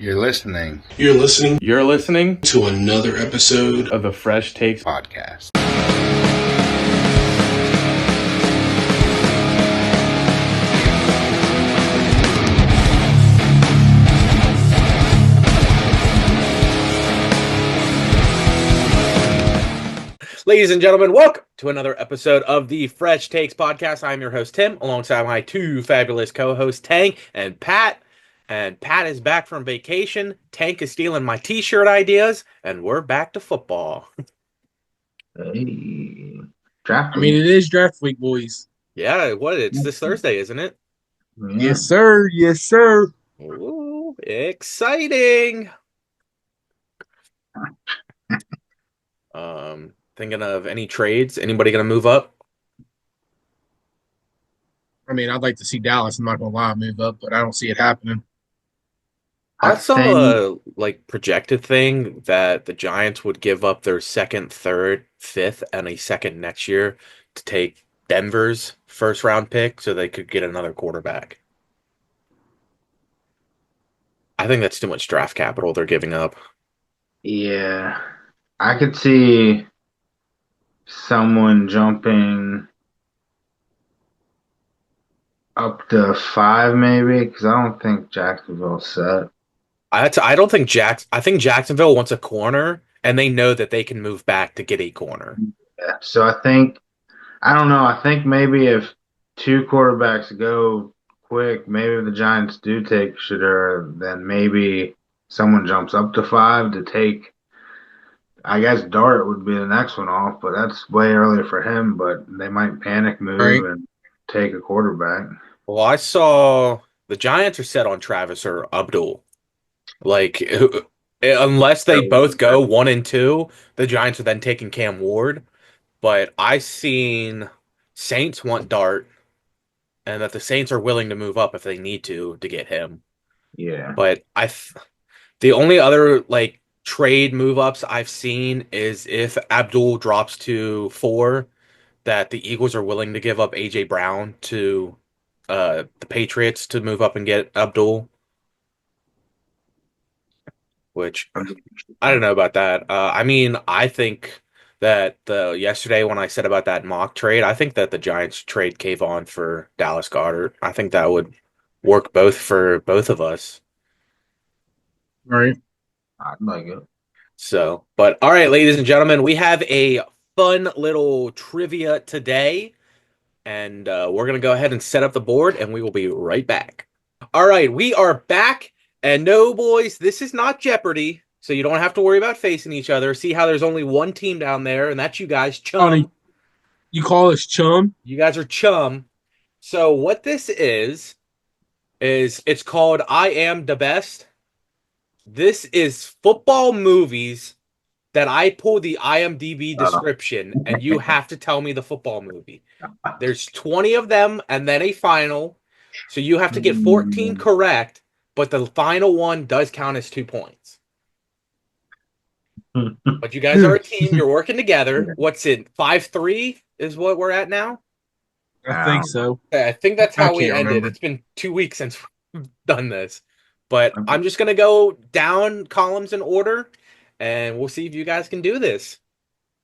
You're listening You're listening You're listening to another episode of the FreshTakes podcast. Ladies and gentlemen, welcome to another episode of the FreshTakes podcast. I'm your host, Tim, alongside my two fabulous co-hosts, Tank and Pat. And Pat is back from vacation. Tank is stealing my t-shirt ideas, and we're back to football. Hey, draft I mean, it is draft week, boys. Yeah, it's this Thursday, isn't it? Yeah. Yes, sir. Yes, sir. Ooh, exciting. Thinking of any trades? Anybody gonna move up? I mean, I'd like to see Dallas, I'm not going to lie, move up, but I don't see it happening. I saw a projected thing that the Giants would give up their second, third, fifth, and a second next year to take Denver's first round pick so they could get another quarterback. I think that's too much draft capital they're giving up. Yeah, I could see someone jumping up to 5 maybe, because I don't think Jacksonville's set. I think Jacksonville wants a corner, and they know that they can move back to get a corner. Yeah, so I think maybe if two quarterbacks go quick, maybe if the Giants do take Shedeur, then maybe someone jumps up to 5 to take. I guess Dart would be the next one off, but that's way early for him. But they might panic move and take a quarterback. Well, I saw the Giants are set on Travis or Abdul. Unless they both go 1 and 2, the Giants are then taking Cam Ward. But I seen Saints want Dart, and that the Saints are willing to move up if they need to get him. Yeah. But the only other trade move ups I've seen is if Abdul drops to 4, that the Eagles are willing to give up AJ Brown to the Patriots to move up and get Abdul. Which I don't know about that. I think that yesterday when I said about that mock trade, I think that the Giants trade Kayvon for Dallas Goedert. I think that would work for both of us. Right. I'd like it. So, but all right, ladies and gentlemen, we have a fun little trivia today, and we're going to go ahead and set up the board, and we will be right back. All right, we are back. And no, boys, this is not Jeopardy, so you don't have to worry about facing each other. See how there's only one team down there, and that's you guys, chum. You call us chum? You guys are chum. So what this is it's called I Am the Best. This is football movies that I pull the IMDB description, and you have to tell me the football movie. There's 20 of them, and then a final. So you have to get 14 correct. But the final one does count as 2 points. But you guys are a team. You're working together. What's it? 5-3 is what we're at now? I think so. I think that's how we ended. Remember. It's been 2 weeks since we've done this. But I'm just going to go down columns in order, and we'll see if you guys can do this.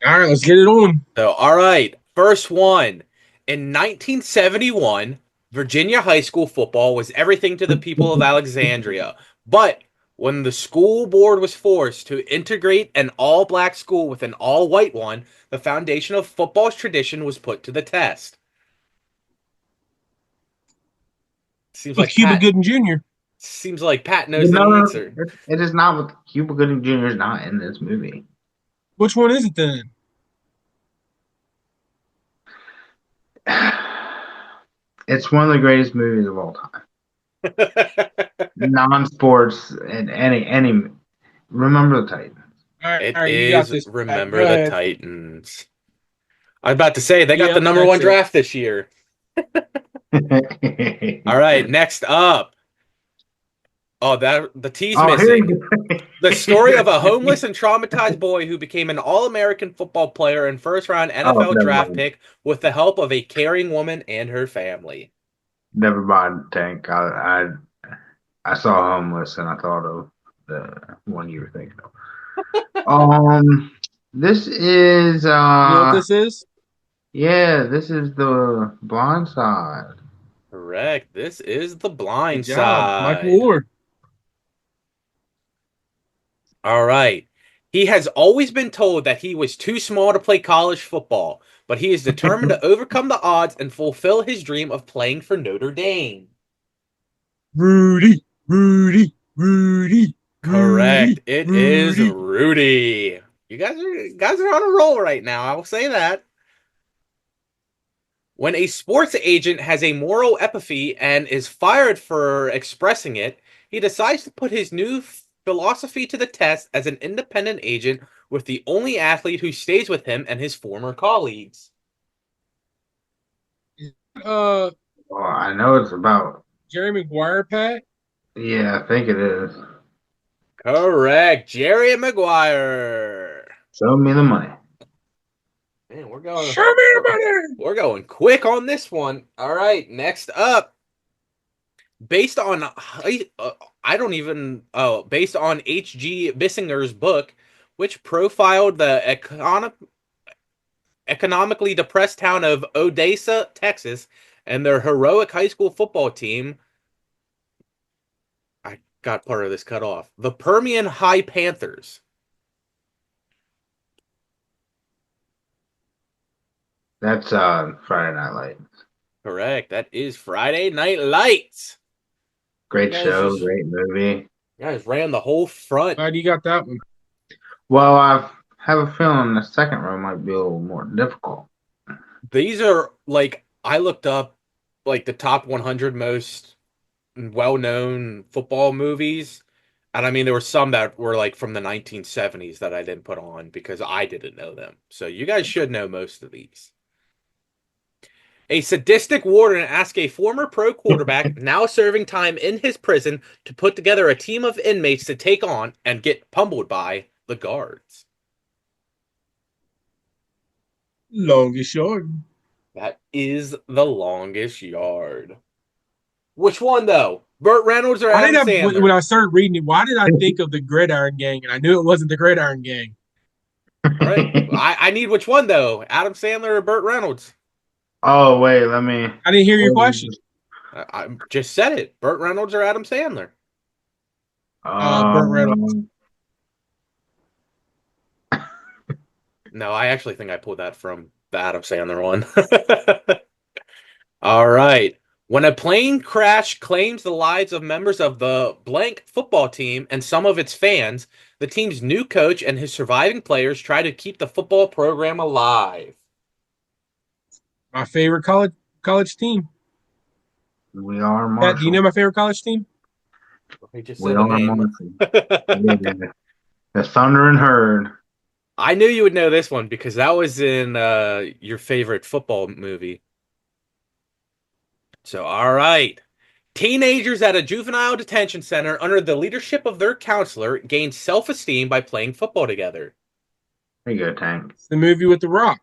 All right, let's get it on. So, all right. First one. In 1971... Virginia high school football was everything to the people of Alexandria. But when the school board was forced to integrate an all-black school with an all-white one, the foundation of football's tradition was put to the test. Seems like Cuba Gooding Jr. Seems like Pat knows the answer. It is not with Cuba Gooding Jr. is not in this movie. Which one is it then? It's one of the greatest movies of all time. Non-sports and any. Remember the Titans. It is Remember the Titans. I was about to say they got the number 1 draft this year. All right, next up. Oh, the T's missing. The story of a homeless and traumatized boy who became an All-American football player and first-round NFL draft pick with the help of a caring woman and her family. Never mind, Tank. I saw homeless and I thought of the one you were thinking of. Um, this is You know what this is? yeah, this is the Blind Side. Correct. This is The Good Blind job, Michael Side. Ward. All right. He has always been told that he was too small to play college football, but he is determined to overcome the odds and fulfill his dream of playing for Notre Dame. Rudy, Rudy, Rudy, Correct. Rudy, It is Rudy. Rudy. You guys are on a roll right now. I will say that. When a sports agent has a moral epithet and is fired for expressing it, he decides to put his new philosophy to the test as an independent agent with the only athlete who stays with him and his former colleagues. Uh, Oh, I know it's about. Jerry Maguire, Pat. Yeah, I think it is. Correct. Jerry Maguire. Show me the money. Man, we're going Show me the money. we're going quick on this one. All right, next up. Based on I don't even based on H.G. Bissinger's book, which profiled the economically depressed town of Odessa, Texas, and their heroic high school football team. I got part of this cut off. The Permian High Panthers. That's Friday Night Lights. Correct. That is Friday Night Lights. You Great guys show, just great movie. you guys ran the whole front. Glad you got that one. Well, I have a feeling the second row might be a little more difficult. These are like I looked up like the top 100 most well-known football movies. And I mean, there were some that were like from the 1970s that I didn't put on because I didn't know them. So you guys should know most of these. A sadistic warden asked a former pro quarterback, now serving time in his prison, to put together a team of inmates to take on and get pummeled by the guards. Longest short. That is The Longest Yard. Which one, though? Burt Reynolds or Why did Adam I when Sandler? I started reading it? Why did I think of the Gridiron Gang? And I knew it wasn't the Gridiron Gang. All right. I need which one, though? Adam Sandler or Burt Reynolds? Oh wait, let me. I didn't hear your question. I just said it. Burt Reynolds or Adam Sandler? Burt Reynolds. Um, No, I actually think I pulled that from the Adam Sandler one. All right. When a plane crash claims the lives of members of the blank football team and some of its fans, the team's new coach and his surviving players try to keep the football program alive. My favorite college team. we are Pat, do you Marshall. know my favorite college team? He just We said the are name. Marshall. Yeah. The Thunder and Herd. I knew you would know this one because that was in your favorite football movie. So, all right. Teenagers at a juvenile detention center, under the leadership of their counselor, gain self-esteem by playing football together. There you go, Tank. It's the movie with The Rock.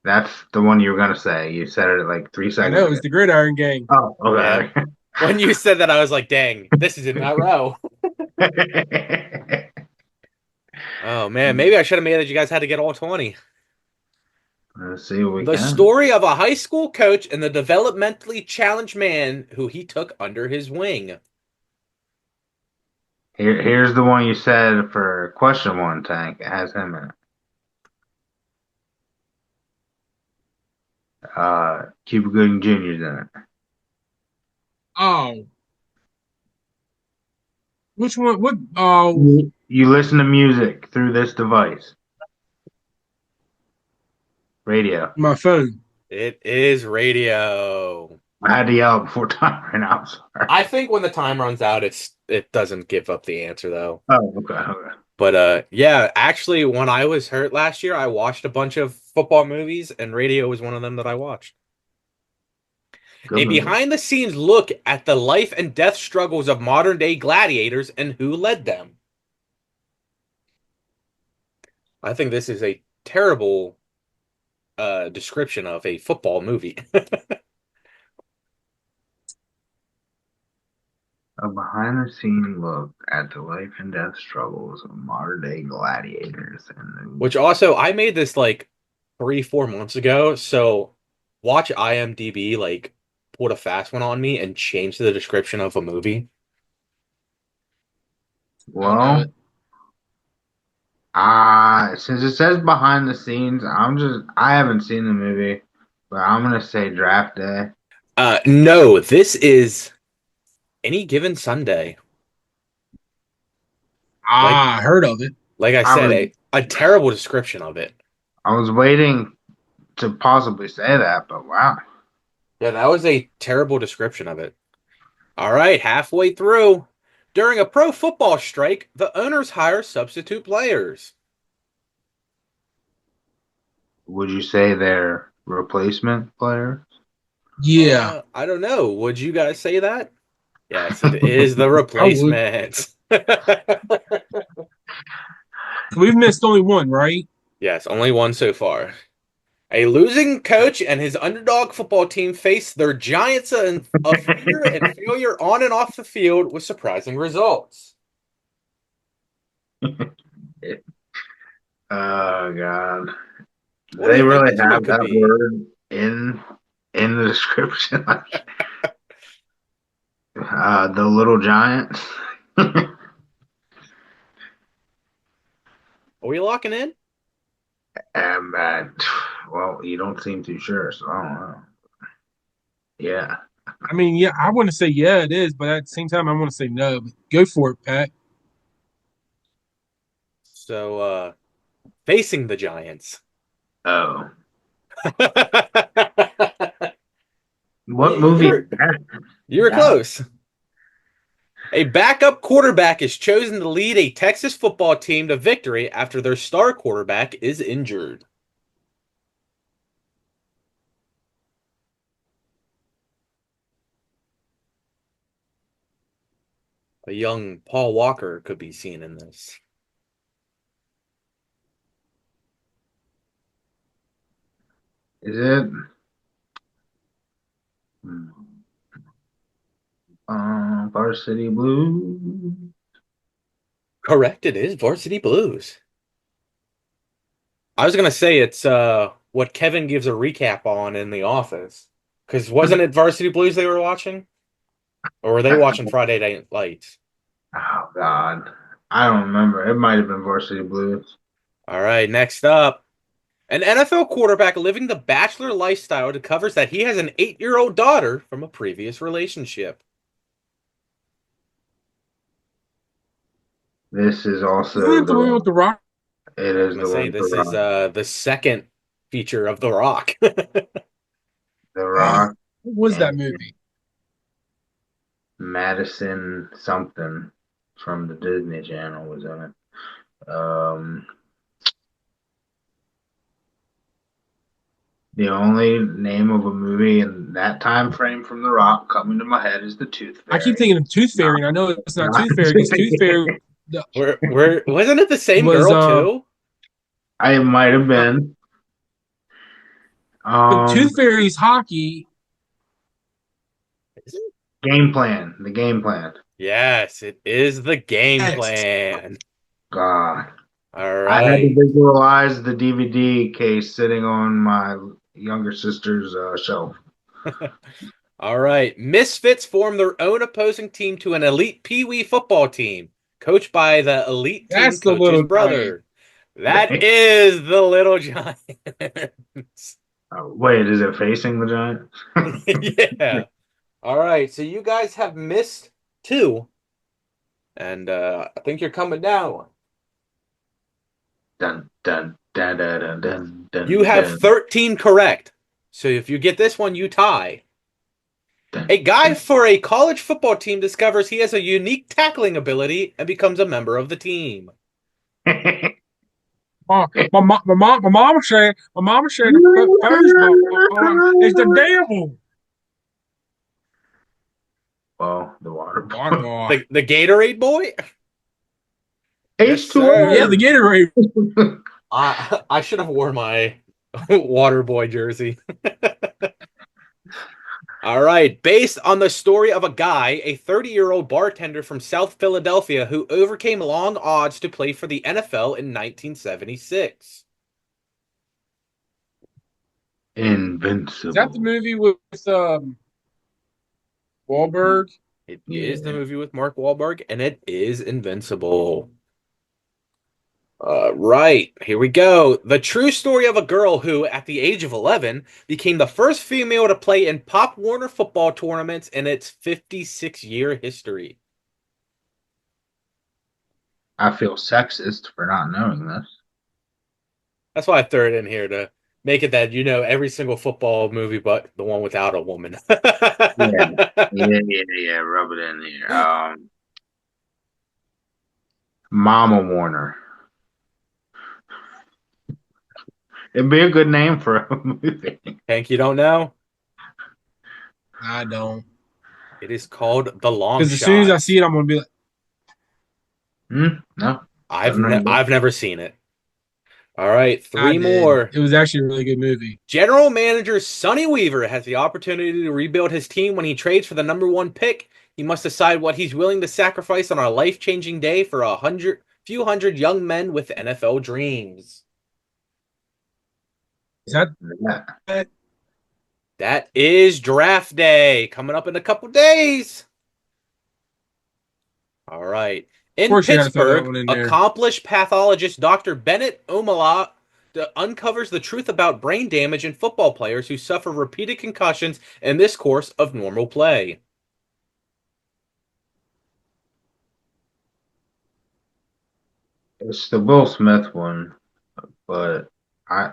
That's the one you were gonna say. You said it like 3 seconds I know, ago. it's the Gridiron Gang. Oh, okay. When you said that, I was like, dang, this is in that row. Oh, man. Maybe I should have made it you guys had to get all 20. Let's see what we The can. story of a high school coach and the developmentally challenged man who he took under his wing. Here's the one you said for question one, Tank. It has him in it. Cuba Gooding Jr.'s in it. Oh, which one? What? Oh, You listen to music through this device. Radio. my phone. It is radio. I had to yell it before time ran out. I'm sorry. I think when the time runs out, it doesn't give up the answer though. Oh, okay. But yeah, actually, when I was hurt last year, I watched a bunch of football movies, and radio was one of them that I watched. Good A movie. behind-the-scenes look at the life and death struggles of modern-day gladiators and who led them. I think this is a terrible description of a football movie. A behind-the-scene look at the life and death struggles of modern-day gladiators and Which also, I made this like 3, 4 months ago. So watch IMDB, like, put a fast one on me and change the description of a movie. Don't know well, it. since it says behind the scenes, I haven't seen the movie, but I'm gonna say Draft Day. No, this is Any Given Sunday. Like I heard of it. like I I said, was a terrible description of it. I was waiting to possibly say that, but wow. Yeah, that was a terrible description of it. All right, halfway through. During a pro football strike, the owners hire substitute players. Would you say they're replacement players? Yeah, I don't know. Would you guys say that? Yes, it is the I would. replacement. We've missed only one, right? Yes, only one so far. A losing coach and his underdog football team face their giants of fear and failure on and off the field with surprising results. Oh God. What do They you think really this one have could that be? word in the description. The little giants. Are we locking in? And well, you don't seem too sure, so I don't know. Yeah. I mean, yeah, I want to say yeah, it is, but at the same time, I want to say no. But go for it, Pat. So, facing the Giants. Oh. What you, movie is you're that? you were God. close. A backup quarterback is chosen to lead a Texas football team to victory after their star quarterback is injured. A young Paul Walker could be seen in this. Is it? Hmm. Varsity Blue. Correct, it is Varsity Blues. I was gonna say it's what Kevin gives a recap on in The Office. Because wasn't it Varsity Blues they were watching? Or were they watching Friday Night Lights? Oh God. I don't remember. It might have been Varsity Blues. All right, next up. An NFL quarterback living the bachelor lifestyle discovers that he has an 8-year-old daughter from a previous relationship. This is Isn't also it the one with the the rock? it I was is gonna the say one for this is Rock. the second feature of The Rock. The Oh, Rock what was that and movie? Madison something from the Disney Channel was in it. The only name of a movie in that time frame from The Rock coming to my head is The Tooth I keep Fairy. thinking of Tooth No, Fairy, and I know it's not not. Tooth Fairy because Tooth Fairy Where wasn't it the same was girl too? I might have been. but Um, Tooth Fairy's hockey. Is it? Game Plan. The Game Plan. Yes, it is the game Yes. plan. God, All I had to right. visualize the DVD case sitting on my younger sister's shelf. All right. Misfits form their own opposing team to an elite Pee Wee football team, coached by the elite team That's the coach's little giant. brother. That is the Little Giants. Wait, is it facing the Giants? Yeah. All right. So you guys have missed two, and I think you're coming down one. Dun dun dun dun dun dun You dun have dun 13 correct. So if you get this one, you tie. A dun guy dun. for a college football team discovers he has a unique tackling ability and becomes a member of the team. My mama said the first ball is the devil. Well, the water Water boy. boy. The Gatorade boy? Yes, Yeah, sir. the H2O. Gatorade. I should have worn my water boy jersey. All right. Based on the story of a guy, a 30-year-old bartender from South Philadelphia who overcame long odds to play for the NFL in 1976. Is that the Invincible. movie with Wahlberg? It is the Yeah. movie with Mark Wahlberg, and it is Invincible. Right, here we go. The true story of a girl who, at the age of 11, became the first female to play in Pop Warner football tournaments in its 56-year history. I feel sexist for not knowing this. That's why I threw it in here to make it that you know every single football movie but the one without a woman. Yeah. Yeah. Rub it in here. Mama Warner. It'd be a good name for a movie. Hank, you don't know? I don't. It is called The Long Because as soon as I see Shots. it, I'm gonna be like, No, I've doesn't ne ring a bell. I've never seen it. All right, I three did. more. It was actually a really good movie. General manager Sonny Weaver has the opportunity to rebuild his team when he trades for the number one pick. He must decide what he's willing to sacrifice on a life-changing day for few hundred young men with NFL dreams. Is that Yeah. that? That is draft day coming up in a couple days. All right. Of In course, you had to throw that Pittsburgh, one in there. accomplished pathologist Dr. Bennett Omalat uncovers the truth about brain damage in football players who suffer repeated concussions in this course of normal play. It's the Will Smith one, but I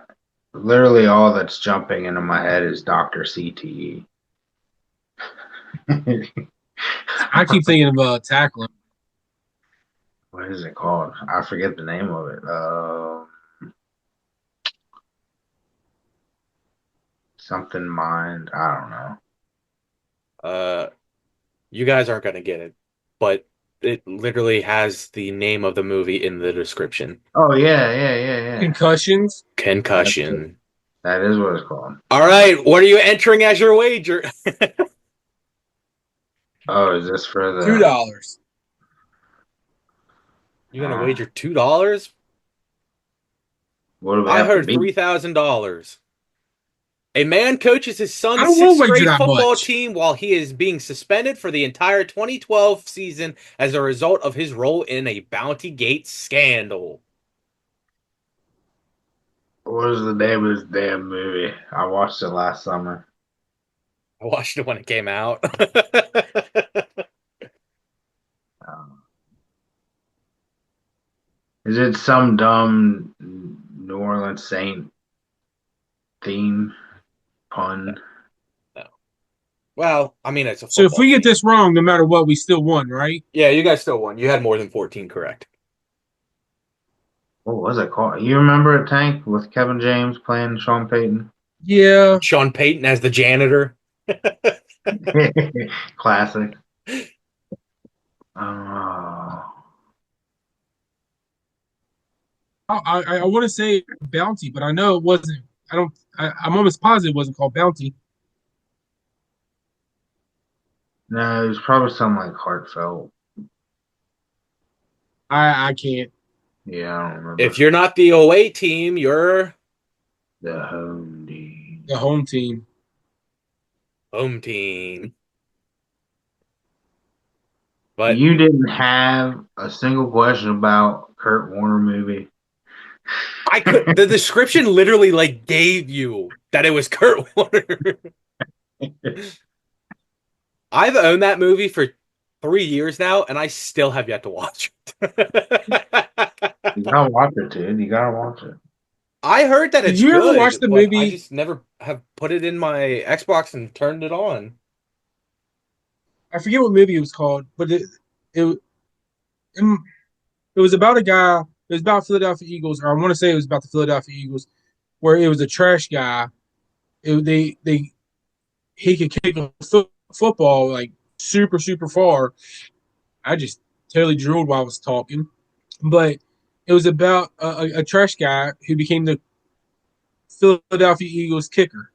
literally all that's jumping into my head is Dr. CTE. I keep thinking of tackling. What is it called? I forget the name of it. Something mind. I don't know. Uh, you guys aren't going to get it, but it literally has the name of the movie in the description. Oh yeah. Concussions. That's it. Concussion. That is what it's called. All right, what are you entering as your wager? Oh, is this for the? $2. You're going to wager $2? What do we I have to heard beat? $3,000. A man coaches his I son's don't want sixth to wager grade that football much. team while he is being suspended for the entire 2012 season as a result of his role in a Bounty Gate scandal. What is the name of this damn movie? I watched it last summer. I watched it when it came out. Um, is it some dumb New Orleans Saint theme pun? No. Well, I mean, it's a So if football we get team. this wrong, no matter what, we still won, right? Yeah, you guys still won. You had more than 14 correct. What was it called? You remember it, Tank, with Kevin James playing Sean Payton? Yeah. Sean Payton as the janitor. Classic. Oh, I want to say Bounty, but I know it wasn't. I don't. I'm almost positive it wasn't called Bounty. no, it was probably something like heartfelt. I can't. Yeah, I don't If remember. you're not the away team, you're The home team. The home team. home team. But You didn't have a single question about Kurt Warner movie. I could the description literally like gave you that it was Kurt Warner. I've owned that movie for 3 years now, and I still have yet to watch it. You gotta watch it, dude. You gotta watch it. I heard that Did it's you ever watch good, the but I movie? just never have put it in my Xbox and turned it on. I forget what movie it was called, but it it was about a guy. It was about Philadelphia Eagles, or I want to say it was about the Philadelphia Eagles, where it was a trash guy. They he could kick a football like super far. I just totally drooled while I was talking, but it was about a trash guy who became the Philadelphia Eagles kicker.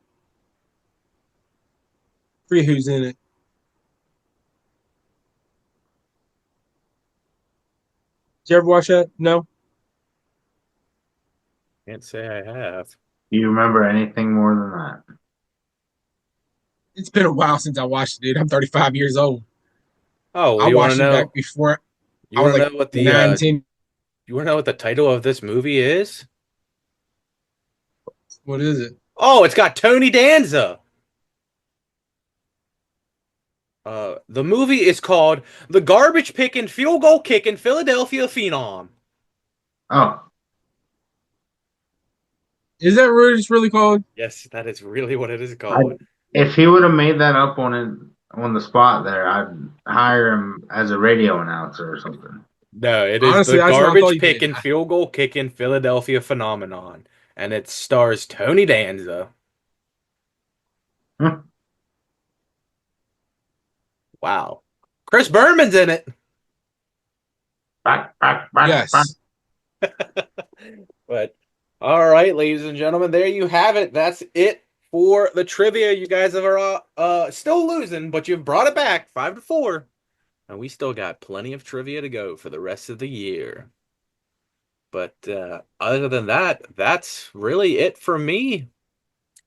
forget who's in it. Did you ever watch that? No. Can't say I have. Do you remember anything more than that? It's been a while since I watched it, dude. I'm 35 years old. Oh, well, I you want to watched it back know? before You I was want to like know what the 9, 10. you want to know what the title of this movie is? What is it? Oh, it's got Tony Danza. The movie is called The Garbage Picking Field Goal Kicking Philadelphia Phenom. Oh, Is that what it's really called? Yes, that is really what it is I, called. if he would have made that up on the spot there, I'd hire him as a radio announcer or something. No, it is The Honestly, that's what I thought Garbage you did. Picking Field Goal Kicking Philadelphia Phenomenon, and it stars Tony Danza. Hmm. Wow, Chris Berman's in it. Back. Yes. But all right, ladies and gentlemen, there you have it. That's it for the trivia. You guys are still losing, but you've brought it back 5-4, and we still got plenty of trivia to go for the rest of the year. But other than that, that's really it for me.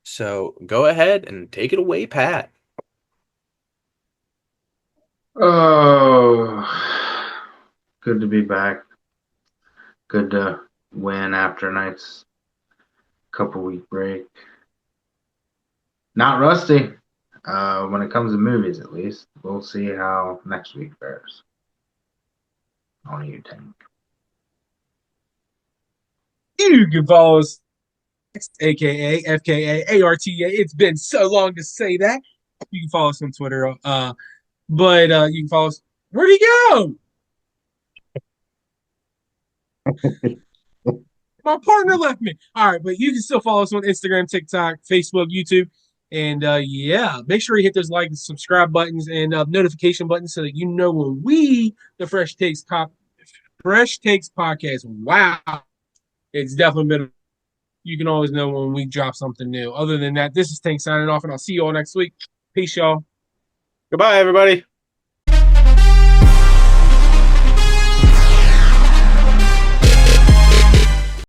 So go ahead and take it away, Pat. Oh, good to be back. Good to win after a nice couple week break. Not rusty. When it comes to movies, at least. We'll see how next week fares. On you, Tank. You can follow us, aka FKA ARTA. It's been so long to say that. You can follow us on Twitter. But you can follow us. Where'd he go? My partner left me. All right, but you can still follow us on Instagram, TikTok, Facebook, YouTube. And yeah, make sure you hit those like and subscribe buttons and notification buttons so that you know when we, the Fresh Takes podcast. Wow, it's definitely been. You can always know when we drop something new. Other than that, this is Tank signing off, and I'll see you all next week. Peace, y'all. Goodbye, everybody.